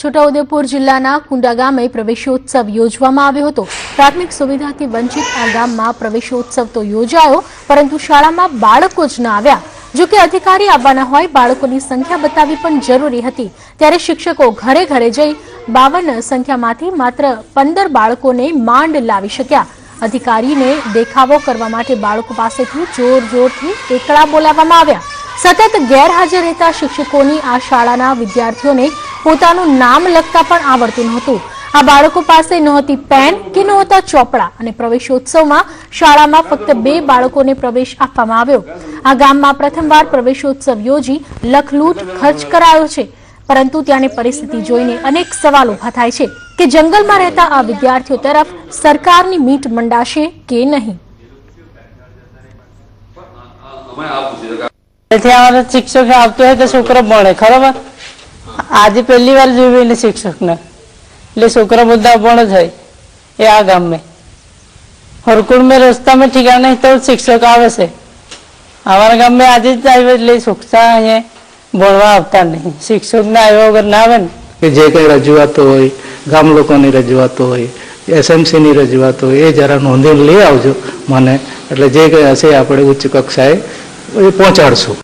છોટાઉદેપુર જિલ્લાના કુંડા ગામે પ્રવેશોત્સવ યોજવામાં આવ્યો હતો। પ્રાથમિક સુવિધાથી વંચિત આ ગામમાં પ્રવેશોત્સવ તો યોજાયો, પરંતુ શાળામાં બાળકો જ ન આવ્યા। જો કે અધિકારી આવવાના હોય, બાળકોની સંખ્યા બતાવવી પણ જરૂરી હતી। ત્યારે શિક્ષકો ઘરે ઘરે જઈ 52 સંખ્યામાંથી માત્ર 15 બાળકોને માંડ લાવી શક્યા। અધિકારીને દેખાવો કરવા માટે બાળકો પાસેથી જોરથી એકડા બોલાવવામાં આવ્યા। સતત ગેરહાજર રહેતા શિક્ષકોની આ શાળાના વિદ્યાર્થીઓને પોતાનું નામ લખતા પણ આવડતું નહોતું। આ બાળકો પાસે નહોતી પેન કે નહોતા ચોપડા અને પ્રવેશોત્સવમાં શાળામાં ફક્ત 2 બાળકોને પ્રવેશ આપવામાં આવ્યો। આ ગામમાં પ્રથમવાર પ્રવેશોત્સવ યોજી લખલૂટ ખર્ચ કરાયો છે, પરંતુ ત્યાંની પરિસ્થિતિ જોઈને અનેક સવાલ ઉભા થાય છે કે જંગલમાં રહેતા આ વિદ્યાર્થીઓ તરફ સરકારની મીટ મંડાશે કે નહીં। शिक्षक આવતો હોય તો છોકરો ભણે ખરાબર। આજે પહેલી વાર જોયું એટલે શિક્ષકને એટલે છોકરા બધા ભણ જ હોય। એ આ ગામ में हरकुंड में रस्ता में ठिकाना नहीं तो शिक्षक आवे से हमारा गाम में आज જ આવ્યો એટલે શિક્ષા અહીંયા ભણવા આવતા નહીં। શિક્ષક ને આવ્યો વગર ના આવે ને કે જે કઈ રજૂઆતો હોય, ગામ લોકોની રજૂઆતો હોય, એસએમસી ની રજૂઆતો હોય, એ જરા નોંધીને લઈ આવજો મને, એટલે જે કઈ હશે આપણે ઉચ્ચ કક્ષાએ પહોંચાડશું।